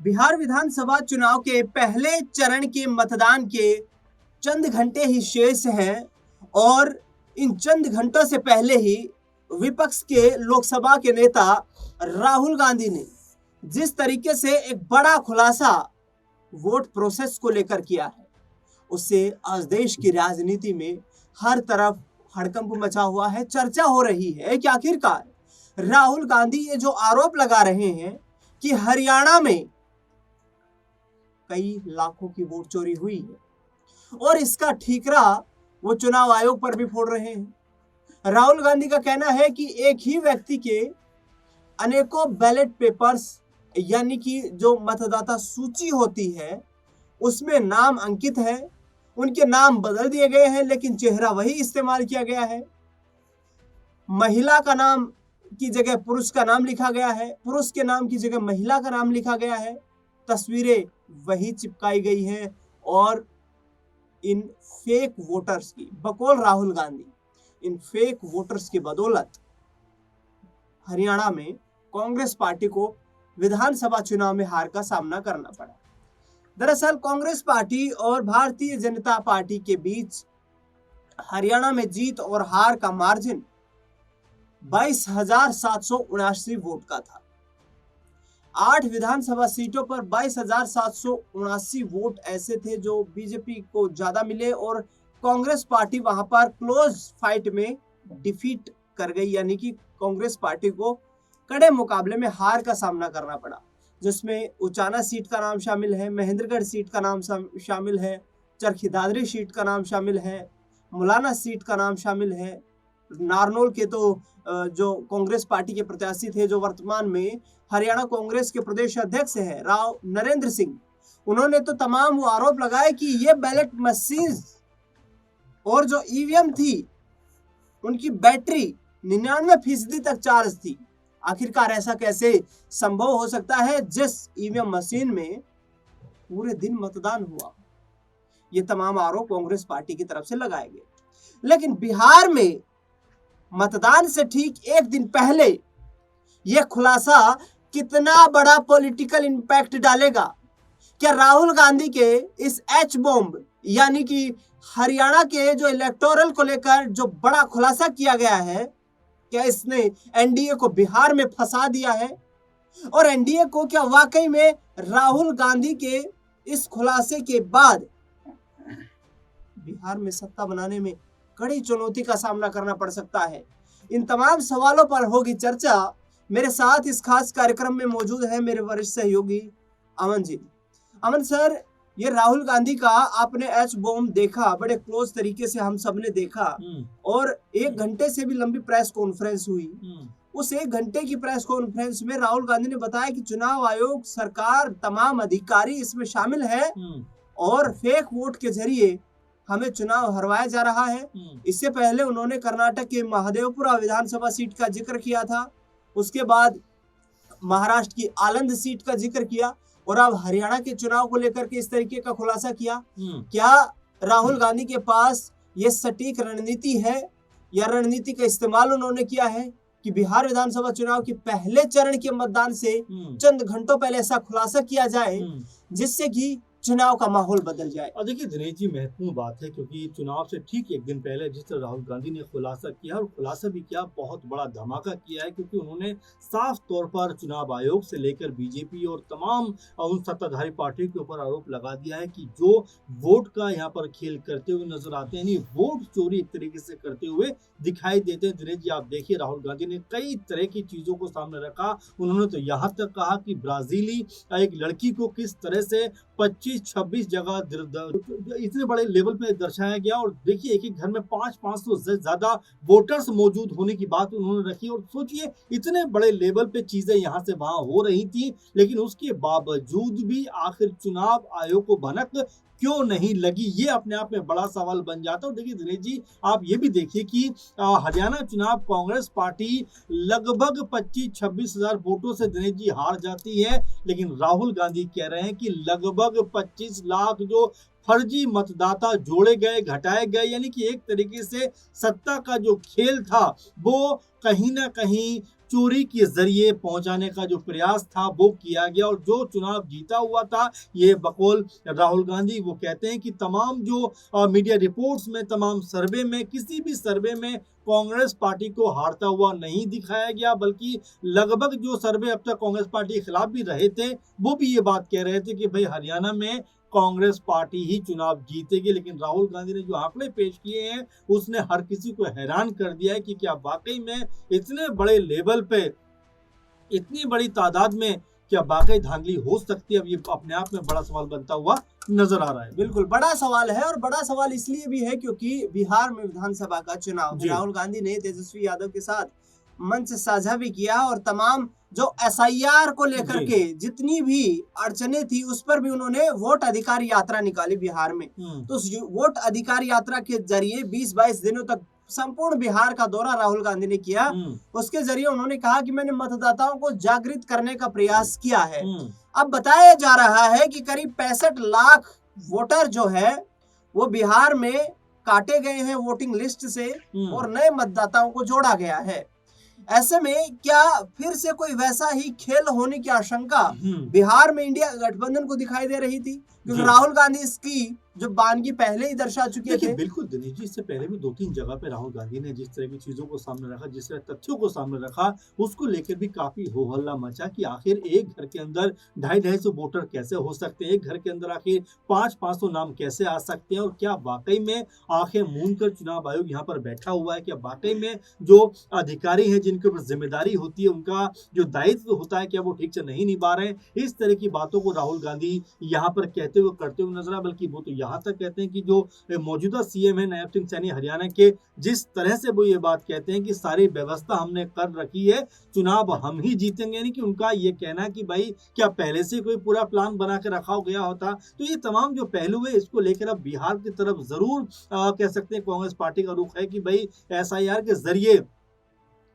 बिहार विधानसभा चुनाव के पहले चरण के मतदान के चंद घंटे ही शेष हैं और इन चंद घंटों से पहले ही विपक्ष के लोकसभा के नेता राहुल गांधी ने जिस तरीके से एक बड़ा खुलासा वोट प्रोसेस को लेकर किया है, उससे आज देश की राजनीति में हर तरफ हड़कंप मचा हुआ है। चर्चा हो रही है कि आखिरकार राहुल गांधी ये जो आरोप लगा रहे हैं कि हरियाणा में कई लाखों की वोट चोरी हुई है और इसका ठीकरा वो चुनाव आयोग पर भी फोड़ रहे हैं। राहुल गांधी का कहना है कि एक ही व्यक्ति के अनेकों बैलेट पेपर्स यानी कि जो मतदाता सूची होती है उसमें नाम अंकित है, उनके नाम बदल दिए गए हैं लेकिन चेहरा वही इस्तेमाल किया गया है। महिला का नाम की जगह पुरुष का नाम लिखा गया है, पुरुष के नाम की जगह महिला का नाम लिखा गया है, तस्वीरें वही चिपकाई गई हैं और इन फेक वोटर्स की, बकौल राहुल गांधी, इन फेक वोटर्स की बदौलत हरियाणा में कांग्रेस पार्टी को विधानसभा चुनाव में हार का सामना करना पड़ा। दरअसल कांग्रेस पार्टी और भारतीय जनता पार्टी के बीच हरियाणा में जीत और हार का मार्जिन 22,779 वोट का था। 8 विधानसभा सीटों पर 22,779 वोट ऐसे थे जो बीजेपी को ज्यादा मिले और कांग्रेस पार्टी वहां पर क्लोज फाइट में डिफीट कर गई, यानी कि कांग्रेस पार्टी को कड़े मुकाबले में हार का सामना करना पड़ा, जिसमें उचाना सीट का नाम शामिल है, महेंद्रगढ़ सीट का नाम शामिल है, चरखी दादरी सीट का नाम शामिल है, मुलाना सीट का नाम शामिल है। नारनौल के तो जो कांग्रेस पार्टी के प्रत्याशी थे, जो वर्तमान में हरियाणा कांग्रेस के प्रदेश अध्यक्ष है राव नरेंद्र सिंह, उन्होंने तो तमाम वो आरोप लगाए कि ये बैलेट मशीन और जो ईवीएम थी उनकी बैटरी 99% तक चार्ज थी। आखिरकार ऐसा कैसे संभव हो सकता है जिस ईवीएम मशीन में पूरे दिन मतदान हुआ? ये तमाम आरोप कांग्रेस पार्टी की तरफ से लगाए गए। लेकिन बिहार में मतदान से ठीक एक दिन पहले यह खुलासा कितना बड़ा पॉलिटिकल इंपैक्ट डालेगा? क्या राहुल गांधी के इस एच बॉम्ब यानी कि हरियाणा के जो इलेक्टोरल को लेकर जो बड़ा खुलासा किया गया है, क्या इसने एनडीए को बिहार में फंसा दिया है? और एनडीए को क्या वाकई में राहुल गांधी के इस खुलासे के बाद बिहार में सत्ता बनाने में कड़ी चुनौती का सामना करना पड़ सकता है? इन तमाम सवालों पर होगी चर्चा। मेरे साथ इस खास कार्यक्रम में मौजूद है मेरे वरिष्ठ सहयोगी अमन जी। अमन सर, ये राहुल गांधी का आपने एच बॉम्ब देखा, बड़े क्लोज तरीके से हम सब ने देखा और 1 घंटे से भी लंबी प्रेस कॉन्फ्रेंस हुई। उस 1 घंटे की प्रेस कॉन्फ्रेंस में राहुल गांधी ने बताया कि चुनाव आयोग, सरकार, तमाम अधिकारी इसमें शामिल है और फेक वोट के जरिए हमें चुनाव हरवाया जा रहा है। इससे पहले उन्होंने कर्नाटक के महादेवपुरा विधानसभा सीट का जिक्र किया था, उसके बाद महाराष्ट्र की आलंद सीट का जिक्र किया और अब हरियाणा के चुनाव को लेकर के इस तरीके का खुलासा किया। क्या राहुल गांधी के पास ये सटीक रणनीति है या रणनीति का इस्तेमाल उन्होंने किया है कि बिहार विधानसभा चुनाव के पहले चरण के मतदान से चंद घंटों पहले ऐसा खुलासा किया जाए जिससे कि चुनाव का माहौल बदल जाए? और देखिए दिनेश जी, महत्वपूर्ण बात है क्योंकि चुनाव से ठीक एक दिन पहले जिस तरह राहुल गांधी ने खुलासा किया और खुलासा भी किया, बहुत बड़ा धमाका किया है क्योंकि उन्होंने साफ तौर पर चुनाव आयोग से लेकर बीजेपी और तमाम उन सत्ताधारी पार्टियों के ऊपर आरोप लगा दिया है कि जो वोट का यहाँ पर खेल करते हुए नजर आते हैं, यानी वोट चोरी एक तरीके से करते हुए दिखाई देते हैं। दिनेश जी, आप देखिए राहुल गांधी ने कई तरह की चीजों को सामने रखा। उन्होंने तो यहाँ तक कहा कि ब्राजीली एक लड़की को किस तरह से 25-26 जगह इतने बड़े लेवल पे दर्शाया गया और देखिए एक घर में 500 से ज्यादा वोटर्स मौजूद होने की बात उन्होंने रखी। और सोचिए इतने बड़े लेवल पे चीजें यहाँ से वहां हो रही थी, लेकिन उसके बावजूद भी आखिर चुनाव आयोग को भनक क्यों नहीं लगी, ये अपने आप में बड़ा सवाल बन जाता है। और देखिए दिनेश जी, आप ये भी देखिए कि हरियाणा चुनाव कांग्रेस पार्टी लगभग 25-26 हजार वोटों से दिनेश जी हार जाती है, लेकिन राहुल गांधी कह रहे हैं कि लगभग 25 लाख जो फर्जी मतदाता जोड़े गए, घटाए गए, यानी कि एक तरीके से सत्ता का जो खेल था वो कहीं ना कहीं चोरी के जरिए पहुंचाने का जो प्रयास था वो किया गया। और जो चुनाव जीता हुआ था, ये बकौल राहुल गांधी वो कहते हैं कि तमाम जो मीडिया रिपोर्ट्स में, तमाम सर्वे में, किसी भी सर्वे में कांग्रेस पार्टी को हारता हुआ नहीं दिखाया गया, बल्कि लगभग जो सर्वे अब तक कांग्रेस पार्टी के खिलाफ भी रहे थे वो भी ये बात कह रहे थे कि भाई हरियाणा में कांग्रेस पार्टी ही चुनाव जीतेगी। लेकिन राहुल गांधी ने जो आंकड़े पेश किए हैं उसने हर किसी को हैरान कर दिया है कि क्या वाकई में इतने बड़े लेवल पे, इतनी बड़ी तादाद में क्या वाकई धांधली हो सकती है। अब ये अपने आप में बड़ा सवाल बनता हुआ नजर आ रहा है। बिल्कुल बड़ा सवाल है, और बड़ा सवाल इसलिए भी है क्योंकि बिहार में विधानसभा का चुनाव है। राहुल गांधी ने तेजस्वी यादव के साथ मंच साझा भी किया, और तमाम जो एसआईआर को लेकर के जितनी भी अड़चने थी उस पर भी उन्होंने वोट अधिकार यात्रा निकाली बिहार में। तो उस वोट अधिकार यात्रा के जरिए 20-22 दिनों तक संपूर्ण बिहार का दौरा राहुल गांधी ने किया। उसके जरिए उन्होंने कहा कि मैंने मतदाताओं को जागृत करने का प्रयास किया है। अब बताया जा रहा है कि करीब 65 लाख वोटर जो है वो बिहार में काटे गए हैं वोटिंग लिस्ट से, और नए मतदाताओं को जोड़ा गया है। ऐसे में क्या फिर से कोई वैसा ही खेल होने की आशंका बिहार में इंडिया गठबंधन को दिखाई दे रही थी? क्योंकि राहुल गांधी इसकी जो बानगी पहले ही दर्शा चुके थे। बिल्कुल दिनेश जी, इससे पहले भी 2-3 जगह पे राहुल गांधी ने जिस तरह की चीजों को सामने रखा, जिस तरह तथ्यों को सामने रखा, उसको लेकर भी काफी हो हल्ला मचा कि आखिर एक घर के अंदर 250-250 वोटर कैसे हो सकते हैं, एक घर के अंदर आखिर 500-500 नाम कैसे आ सकते हैं, और क्या वाकई में आंखें मूंद कर चुनाव आयोग यहाँ पर बैठा हुआ है? क्या वाकई में जो अधिकारी है जिनके ऊपर जिम्मेदारी होती है, उनका जो दायित्व होता है, क्या वो ठीक से नहीं निभा रहे हैं? इस तरह की बातों को राहुल गांधी यहाँ पर कहते हुए करते हुए नजर आए। बल्कि वो तो यहाँ तक कहते हैं कि जो मौजूदा सीएम है नायब सिंह सैनी हरियाणा के, जिस तरह से वो ये बात कहते हैं कि सारी व्यवस्था हमने कर रखी है, चुनाव हम ही जीतेंगे, यानी कि उनका ये कहना है कि भाई क्या पहले से कोई पूरा प्लान बना के रखा गया होता? तो ये तमाम जो पहलू है इसको लेकर अब बिहार की तरफ जरूर कह सकते हैं कांग्रेस पार्टी का रुख है कि भाई एसआईआर के जरिए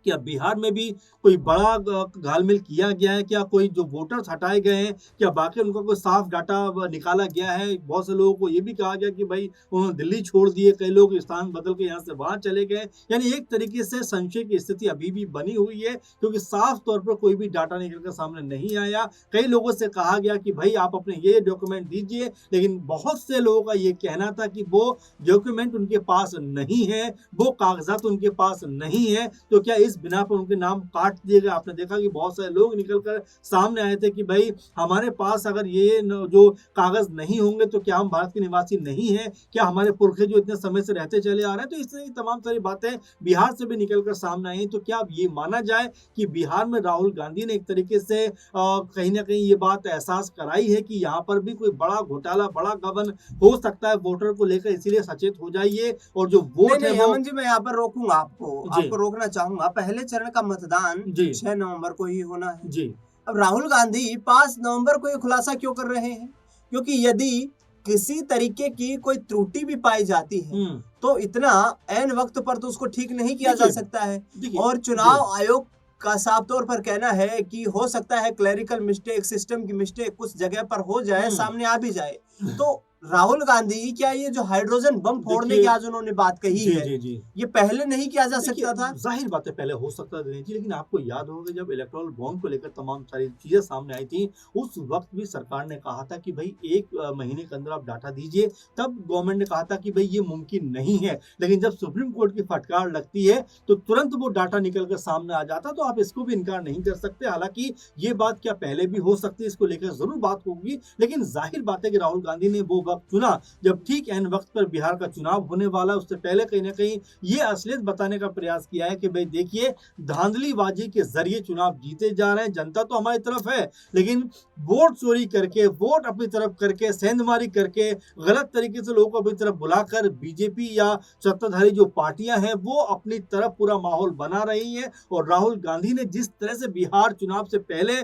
क्या बिहार में भी कोई बड़ा घालमेल किया गया है? क्या कोई जो वोटर्स हटाए गए हैं, क्या बाकी उनका कोई साफ डाटा निकाला गया है? बहुत से लोगों को ये भी कहा गया कि भाई उन्होंने दिल्ली छोड़ दिए, कई लोग स्थान बदल के यहाँ से वहां चले गए। यानी एक तरीके से संशय की स्थिति अभी भी बनी हुई है, क्योंकि साफ तौर पर कोई भी डाटा निकल कर सामने नहीं आया। कई लोगों से कहा गया कि भाई आप अपने ये डॉक्यूमेंट दीजिए, लेकिन बहुत से लोगों का ये कहना था कि वो डॉक्यूमेंट उनके पास नहीं है, वो कागजात उनके पास नहीं है। तो क्या इस बिना पर उनके नाम काट दिए गए? आपने देखा कि बहुत सारे लोग निकलकर सामने आए थे कि भाई हमारे पास अगर ये जो कागज नहीं होंगे तो क्या हम भारत के निवासी नहीं हैं? क्या हमारे पुरखे जो इतने समय से रहते चले आ रहे हैं? तो इस तरह की तमाम सारी बातें बिहार से भी निकलकर सामने आई। तो क्या अब ये माना जाए कि बिहार में राहुल गांधी ने एक तरीके से कहीं ना कहीं ये बात एहसास कराई है कि यहाँ पर भी कोई बड़ा घोटाला, बड़ा गबन हो सकता है वोटर को लेकर, इसीलिए सचेत हो जाइए। और जो वोट है वो, जी मैं यहाँ पर रोकूंगा, आपको रोकना चाहूंगा। पहले चरण का मतदान 6 नवंबर को ही होना है जी। अब राहुल गांधी 5 नवंबर को ये खुलासा क्यों कर रहे हैं? क्योंकि यदि किसी तरीके की कोई त्रुटि भी पाई जाती है तो इतना ऐन वक्त पर तो उसको ठीक नहीं किया जा सकता है। और चुनाव आयोग का साफ तौर पर कहना है कि हो सकता है क्लरिकल मिस्टेक, सिस्टम की मिस्टेक कुछ जगह पर हो जाए, सामने आ भी जाए। तो राहुल गांधी क्या ये जो हाइड्रोजन बम फोड़ने की आज उन्होंने बात कही है, ये पहले नहीं किया जा सकता था? जाहिर बात है पहले हो सकता था जी, लेकिन आपको याद होगा जब इलेक्ट्रल बॉन्ड को लेकर तमाम सारी चीजें सामने आई थी, उस वक्त भी सरकार ने कहा था कि भाई 1 महीने के अंदर आप डाटा दीजिए। तब गवर्नमेंट ने कहा था कि भाई ये मुमकिन नहीं है, लेकिन जब सुप्रीम कोर्ट की फटकार लगती है तो तुरंत वो डाटा निकल कर सामने आ जाता। तो आप इसको भी इनकार नहीं कर सकते। हालांकि ये बात क्या पहले भी हो सकती है, इसको लेकर जरूर बात होगी, लेकिन जाहिर बात है कि राहुल गांधी ने वो चुना जब ठीक एन वक्त पर बिहार का चुनाव होने वाला, उससे पहले कहीं ना कहीं ये असलियत बताने का प्रयास किया है कि भाई देखिए धांधलीबाजी के जरिए चुनाव जीते जा रहे हैं, जनता तो हमारी तरफ है, लेकिन वोट चोरी करके, वोट अपनी तरफ करके, सेंधमारी करके, गलत तरीके से लोगों को अपनी तरफ बुलाकर बीजेपी या सत्ताधारी जो पार्टियां हैं वो अपनी तरफ पूरा माहौल बना रही हैं। और राहुल गांधी ने जिस तरह से बिहार चुनाव से पहले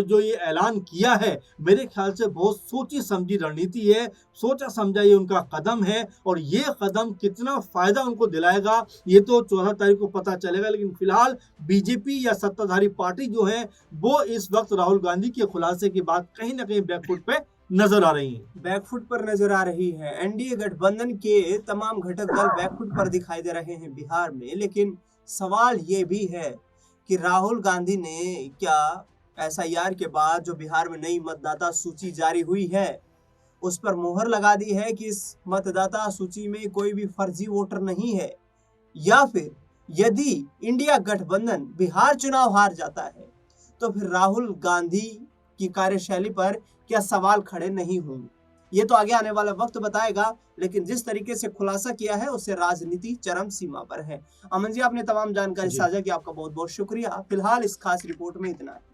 जो ये ऐलान किया है, मेरे ख्याल से बहुत सोची समझी रणनीति है, सोचा समझा ये उनका कदम है। और ये कदम कितना फायदा उनको दिलाएगा ये तो 14 तारीख को पता चलेगा। लेकिन फिलहाल बीजेपी या सत्ताधारी पार्टी जो है वो इस वक्त राहुल गांधी के खुलासे की बात कहीं ना कहीं बैकफुट पे नजर आ रही है, बैकफुट पर नजर आ रही है। एनडीए गठबंधन के तमाम घटक दल बैकफुट पर दिखाई दे रहे हैं बिहार में। लेकिन सवाल ये भी है कि राहुल गांधी ने क्या एसआईआर के बाद जो बिहार में नई मतदाता सूची जारी हुई है उस पर मोहर लगा दी है कि इस मतदाता सूची में कोई भी फर्जी वोटर नहीं है, या फिर यदि इंडिया गठबंधन बिहार चुनाव हार जाता है तो फिर राहुल गांधी की कार्यशैली पर क्या सवाल खड़े नहीं होंगे। ये तो आगे आने वाला वक्त बताएगा, लेकिन जिस तरीके से खुलासा किया है उससे राजनीति चरम सीमा पर है। अमन जी, आपने तमाम जानकारी जी। साझा की, आपका बहुत बहुत शुक्रिया। फिलहाल इस खास रिपोर्ट में इतना है।